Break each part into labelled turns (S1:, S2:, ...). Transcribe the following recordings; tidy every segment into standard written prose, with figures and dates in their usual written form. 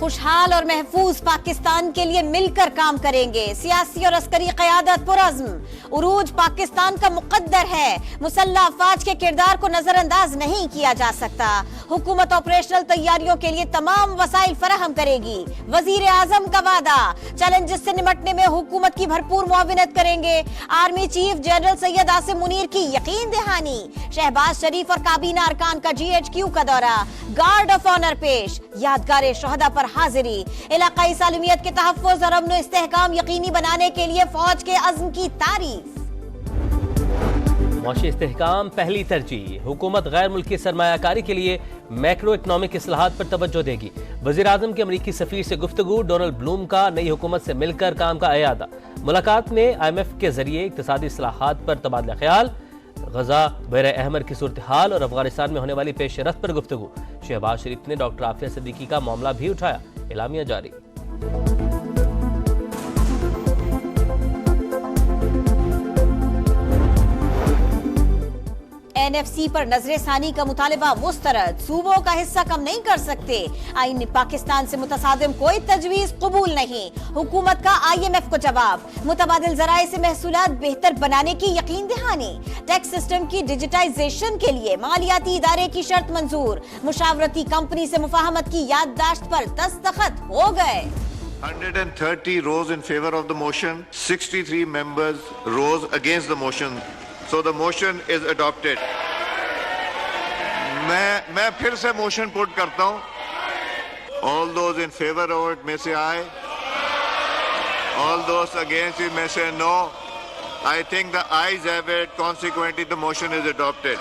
S1: खुशहाल और महफूज पाकिस्तान के लिए मिलकर काम करेंगे। सियासी और अस्करी क़यादत पुरअज़्म। उरूज पाकिस्तान का मुक़द्दर है। मुसल्लह अफ़वाज के किरदार को नजरअंदाज नहीं किया जा सकता। हुकूमत ऑपरेशनल तैयारियों के लिए तमाम वसाइल फराहम करेगी। वजीर आज़म का वादा। चैलेंजेस से निमटने में हुकूमत की भरपूर मुआविनत करेंगे। Army chief general Syed Asim Munir की यकीन दहानी। शहबाज शरीफ और काबीना अरकान का GHQ का दौरा। गार्ड ऑफ ऑनर पेश। यादगार शहदा पर हाजिरी। इलाकाई सालमियत के तहफ़्फ़ुज़ और अमन इस्तेहकाम यकीनी बनाने के लिए फौज के अज़्म की तारीफ।
S2: मौशी इस्तेहकाम पहली तरजीह। हुकूमत गैर मुल्की सरमायाकारी के लिए मैक्रो इकनॉमिक इस्लाहात पर तवज्जो देगी। वज़ीर आज़म के अमरीकी सफ़ीर से गुफ्तगू। डोनाल्ड ब्लूम का नई हुकूमत से मिलकर काम का इरादा। मुलाकात में IMF के जरिए इक़्तिसादी इस्लाहात पर तबादला ख्याल। गजा बहर अहमर की सूरत हाल और अफगानिस्तान में होने वाली पेशरफ्त पर गुफ्तगू। शहबाज शरीफ ने डॉक्टर आफिया सिद्दीकी का मामला भी उठाया। एलामिया जारी।
S1: NFC पर नजरसानी का मुतालिबा मुस्तरद। सूबों का हिस्सा कम नहीं कर सकते। आईन पाकिस्तान से मुतसादिम कोई तजवीज कबूल नहीं। हुकूमत का IMF को जवाब। मुतबादिल जराए से महसूलात बेहतर बनाने की यकीन दहानी। टैक्स सिस्टम की डिजिटाइजेशन के लिए मालियाती इदारे की शर्त मंजूर। मुशावरती कंपनी से मुफाहमत की याददाश्त पर दस्तखत हो गए।
S3: 130 rose in favor of the motion, 63 members rose against the motion. So the motion is adopted. मैं फिर से मोशन पुट करता हूं। All those in favor of it may say aye. All those against it may say no. I think the ayes have it. Consequently, the motion is adopted.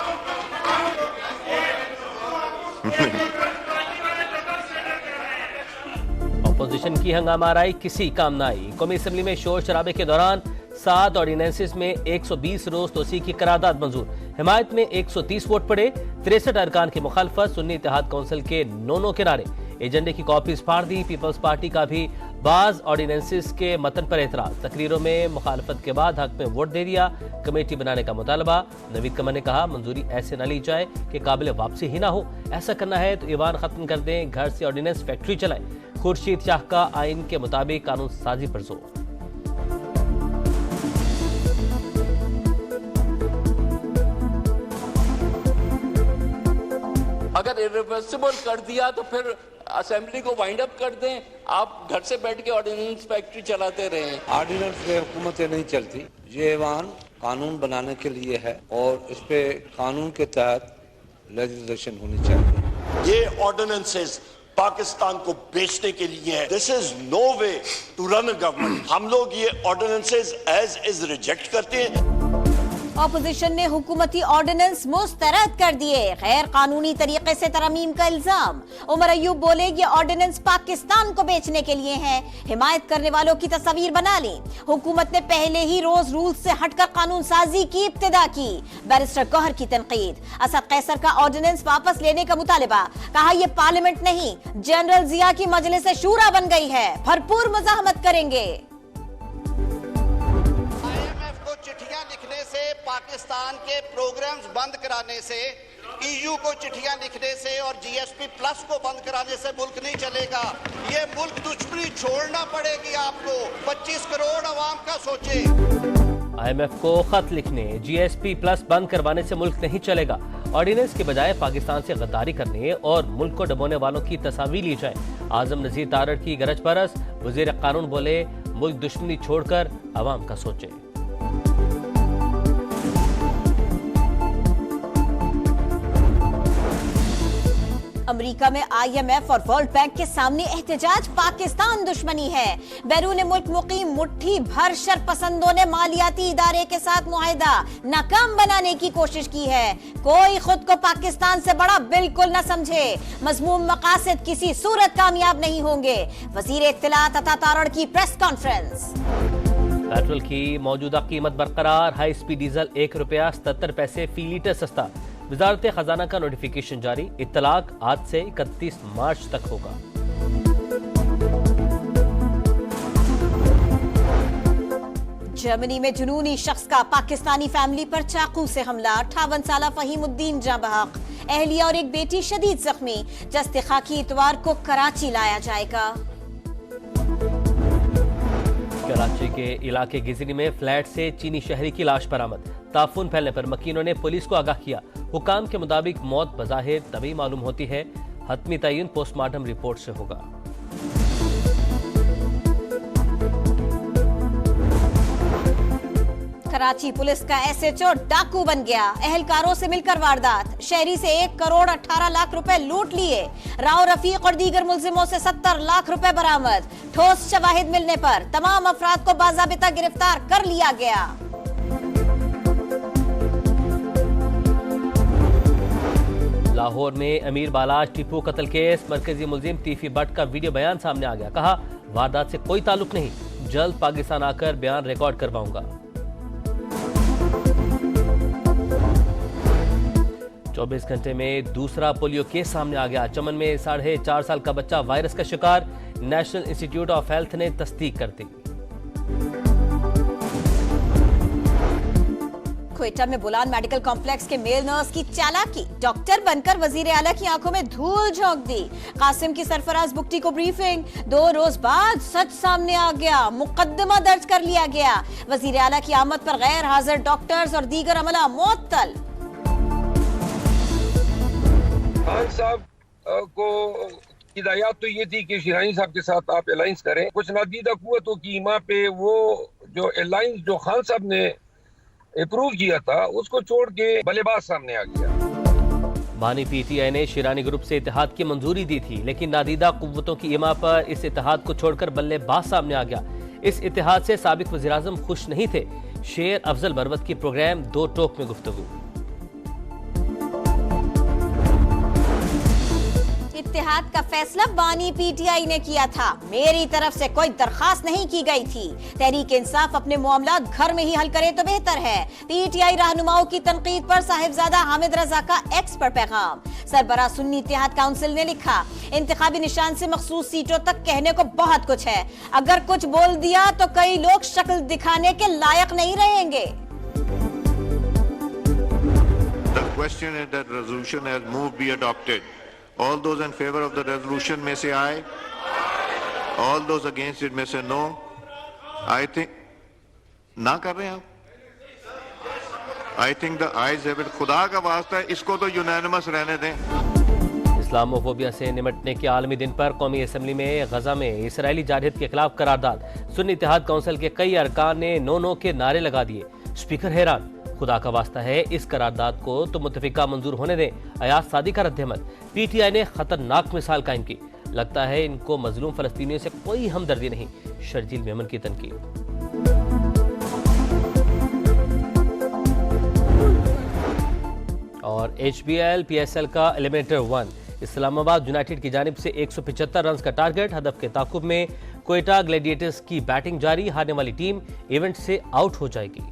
S2: Opposition की हंगामाराई किसी काम न आई। कौमी असम्बली में शोर शराबे के दौरान 7 ऑर्डिनेंसेस में 120 रोज तोसी की करारदाद मंजूर। हिमायत में 130 वोट पड़े। 63 अरकान की मुखालफत। सुन्नी इत्तेहाद कौंसिल के नो किनारे। एजेंडे की कॉपीज फाड़ दी। पीपल्स पार्टी का भी बाज ऑर्डिनेंसेस के मतन पर एतराज। तकरीरों में मुखालफत के बाद हक में वोट दे दिया। कमेटी बनाने का मुतालबा। नवीद कमर ने कहा मंजूरी ऐसे न ली जाए कि काबिल वापसी ही ना हो। ऐसा करना है तो ईवान खत्म कर दें, घर से ऑर्डिनेंस फैक्ट्री चलाएं। खुर्शीद शाह का आइन के मुताबिक कानून साजी पर जोर।
S4: अगर इरिवर्सिबल कर दिया तो फिर असेंबली को वाइंड अप कर दें। आप घर से बैठ के ऑर्डिनेंस फैक्ट्री चलाते रहें।
S5: ऑर्डिनेंस पे हुकूमतें नहीं चलती। ये ऐवान कानून बनाने के लिए है और इस पे कानून के तहत लेजिस्लेशन होनी चाहिए।
S6: ये ऑर्डिनेंसेस पाकिस्तान को बेचने के लिए है। This is no way to run a government. हम लोग ये ऑर्डिनेंसेस एज इज रिजेक्ट करते हैं।
S1: ऑपोजिशन ने हुकूमती ऑर्डिनेंस मुस्तरद कर दिए। गैर कानूनी तरीके से तरमीम का इल्जाम। उमर अयूब बोले ये ऑर्डिनेंस पाकिस्तान को बेचने के लिए है। हिमायत करने वालों की तस्वीर बना ली। हुकूमत ने पहले ही रोज रूल्स से हटकर कानून साजी की इब्तिदा की। बैरिस्टर गौहर की तनकीद। असद कैसर का ऑर्डिनेंस वापस लेने का मुतालिबा। कहा यह पार्लियामेंट नहीं जनरल जिया की मजलिस शूरा बन गई है। भरपूर मुजाहमत करेंगे।
S7: चिट्ठियां लिखने से, पाकिस्तान के प्रोग्राम्स बंद कराने से, EU को चिट्ठियां लिखने से और GSP प्लस को बंद कराने से मुल्क नहीं चलेगा। ये मुल्क दुश्मनी छोड़ना पड़ेगी आपको। 25 करोड़ अवाम का सोचे।
S2: IMF को खत लिखने, GSP प्लस बंद करवाने से मुल्क नहीं चलेगा। ऑर्डिनेंस के बजाय पाकिस्तान से गद्दारी करने और मुल्क को डबोने वालों की तस्वीर ली जाए। आजम नजीर तारड़ की गरज परस। वजीर कानून बोले मुल्क दुश्मनी छोड़कर अवाम का सोचे।
S1: अमेरिका में IMF और वर्ल्ड बैंक के सामने एहतजाज। पाकिस्तान दुश्मनी है। बैरून मुल्क मुकीम मुट्ठी भर शरपसंदों ने मालियाती इदारे के साथ मुआहिदा नाकाम बनाने की कोशिश की है। कोई खुद को पाकिस्तान से बड़ा बिल्कुल न समझे। मजमूम मकासद किसी सूरत कामयाब नहीं होंगे। वजीर इत्तलात अता तारड़ की प्रेस कॉन्फ्रेंस।
S2: पेट्रोल की मौजूदा कीमत बरकरार। हाई स्पीड डीजल ₹1.77 फी लीटर सस्ता। वजारत खजाना का नोटिफिकेशन जारी। इत्तलाक आज से 31 मार्च तक होगा।
S1: जर्मनी में जुनूनी शख्स का पाकिस्तानी फैमिली पर चाकू से हमला, 58 साला फहीमुद्दीन जाँ बहक, अहलिया और एक बेटी शदीद जख्मी। जस्ते खाकी इतवार को कराची लाया जाएगा।
S2: कराची के इलाके गिजनी में फ्लैट से चीनी शहरी की लाश बरामद। ताफून फैलने पर मकीनों ने पुलिस को आगाह किया। हुकाम के मुताबिक मौत बज़ाहिर तभी मालूम होती है, हतमी तयन पोस्टमार्टम रिपोर्ट से होगा।
S1: कराची पुलिस का एसएचओ डाकू बन गया, अहलकारों से मिलकर वारदात, शहरी से 1 करोड़ 18 लाख रुपए लूट लिए। राव रफीक और दीगर मुलजिमों से 70 लाख रुपए बरामद। ठोस शवाहिद मिलने पर तमाम अफराद को बाज़ाबिता गिरफ्तार कर लिया गया।
S2: लाहौर में अमीर बालाज टिप्पू कत्ल केस, मरकजी मुलजिम तीफी भट्ट का वीडियो बयान सामने आ गया। कहा, वारदात से कोई ताल्लुक नहीं, जल्द पाकिस्तान आकर बयान रिकॉर्ड करवाऊंगा। 24 घंटे में दूसरा पोलियो केस सामने आ गया। चमन में 4.5 साल का बच्चा वायरस का शिकार, नेशनल इंस्टीट्यूट ऑफ हेल्थ ने तस्दीक कर दी।
S1: क्वेटा में बुलान मेडिकल कॉम्प्लेक्स के मेल नर्स की चालाकी, डॉक्टर बनकर वजीर आला की आंखों में धूल झोंक दी। कासिम की सरफराज बुगटी को ब्रीफिंग, 2 रोज बाद सच सामने आ गया, मुकदमा दर्ज कर लिया गया। वजीर आला की आमद पर गैर हाजिर डॉक्टर्स और दीगर अमला मुअत्तल।
S8: खान साहब को हिदायत तो ये थी कि शिरानी साहब के साथ आप अलायंस करें। कुछ नादीदा कुव्वतों की ईमा पे वो जो अलायंस जो खान साहब ने अप्रूव किया था उसको छोड़ के बल्लेबाज सामने आ गया।
S2: बानी पीटीआई ने शिरानी ग्रुप से इत्तेहाद की मंजूरी दी थी, लेकिन नादीदा कुव्वतों की ईमा पर इस इत्तेहाद को छोड़कर बल्लेबाज सामने आ गया। इस इत्तेहाद से साबिक वज़ीर-ए-आज़म खुश नहीं थे। शेर अफजल बरवत की प्रोग्राम 2 टोक में गुफ्तगू।
S1: इत्तेहाद का फैसला बानी पीटीआई ने किया था, मेरी तरफ से कोई दरखास्त नहीं की गई थी। तहरीक इंसाफ अपने मामला घर में ही हल करे तो बेहतर है। पीटीआई रहनुमाओं की तनकीद पर साहिबजादा हामिद रजा का एक्स पर पैगाम। सरबरा सुन्नी इत्तेहाद काउंसिल ने लिखा, इंतखाबी निशान से मखसूस सीटों तक कहने को बहुत कुछ है, अगर कुछ बोल दिया तो कई लोग शक्ल दिखाने के लायक नहीं रहेंगे।
S3: The question is that resolution has moved be adopted. All those in favor of the resolution may say aye. All those against it may say no. I think ना कर रहे हैं आप। I think the ayes have it. खुदा का वास्ता है, इसको तो यूनानिमस रहने दें।
S2: इस्लामोफोबिया से निपटने के आलमी दिन पर कौमी असम्बली में गजा में इसराइली जारहियत के खिलाफ करारदाद। सुन्नी इत्तेहाद काउंसिल के कई अरकान ने नो के नारे लगा दिए। स्पीकर हैरान, खुदा का वास्ता है इस करारदाद को तो मुत्तफिका मंजूर होने दें। अयाज सादी का रद्द-ए-अमल। पीटीआई ने खतरनाक मिसाल कायम की, लगता है इनको मजलूम फलस्तीनियों से कोई हमदर्दी नहीं। शर्जील मेमन की तनकीद। और HBL PSL का एलिमिनेटर 1, इस्लामाबाद यूनाइटेड की जानिब से 175 रन का टारगेट। हदफ के ताकुब में क्वेटा ग्लैडिएटर्स की बैटिंग जारी। हारने वाली टीम इवेंट से आउट हो जाएगी।